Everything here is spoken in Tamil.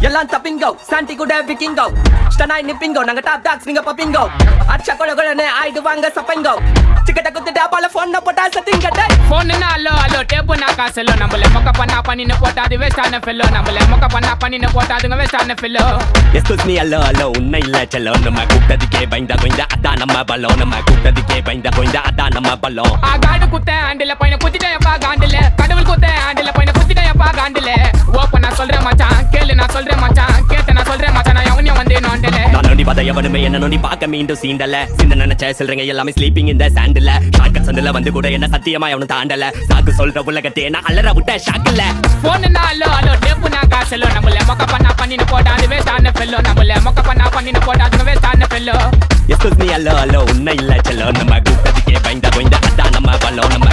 எல்லாம் தப்பிங்கோ சாண்டி கூட விக்கிங்கோ ஸ்டனாய் நிப்பிங்கோ நாங்க டாப் டாக்ஸ் நீங்க பப்பிங்கோ அச்சா கொல கொலனே ஆயிடுவாங்க சப்பைங்கோ சிக்கட்ட குத்திட்டு அப்பால போன் போட்டா சத்திங்க டேய் போன் அலோ அலோ டேப்பு நான் காசலோ நம்மள மொக்க பண்ணா பண்ணின போட்டா அது வேஸ்டான ஃபெல்லோ நம்மள மொக்க பண்ணா பண்ணின போட்டா அதுங்க வேஸ்டான ஃபெல்லோ எஸ்கூஸ் மீ அல்லோ அல்லோ உன்னை இல்ல செல்லோ நம்ம கூட்டத்துக்கே பயந்தா கோய்ந்தா அதான் நம்ம பலோ நம்ம கூட்டத்துக்கே பயந்தா கோய்ந்தா அதான் நம்ம பலோ காடு குத்த ஆண்டில பையனை குத்திட்டேன்ப்பா காண்டில கடவுள் குத்த ஆண்டில பையனை குத்திட்டேன்ப்பா காண்டில ஓப்பன் நான் சொல்றேன் மச்சான் கேளு நான் சொல்றேன் மச்சான் கேட்ட நான் சொல்றேன் மச்சான் நான் எவனையும் வந்து நோண்டல நான் நோண்டி பார்த்த எவனுமே என்ன நோண்டி பார்க்க மீண்டும் சீண்டல சின்ன நினைச்ச சொல்றீங்க எல்லாமே ஸ்லீப்பிங் இந்த சாண்டில் ஷாக்க சந்தில வந்து கூட என்ன சத்தியமா எவனும் தாண்டல சாக்கு சொல்ற உலகத்தே நான் அலற விட்ட ஷாக்கல்ல போன் அலோ அலோ டேப்பு நான் காசலோ நம்மள மொக்க பண்ணா பண்ணின போட்டா அது வேஸ்டான ஃபெல்லோ நம்மள மொக்க பண்ணா பண்ணின போட்டா அதுங்க வேஸ்டான ஃபெல்லோ எஸ்கூஸ் மீ அல்லோ அல்லோ உன்னை இல்ல செல்லோ நம்ம கூட்டத்துக்கே பயந்தா கோய்ந்தா அதான் நம்ம பலோ நம்ம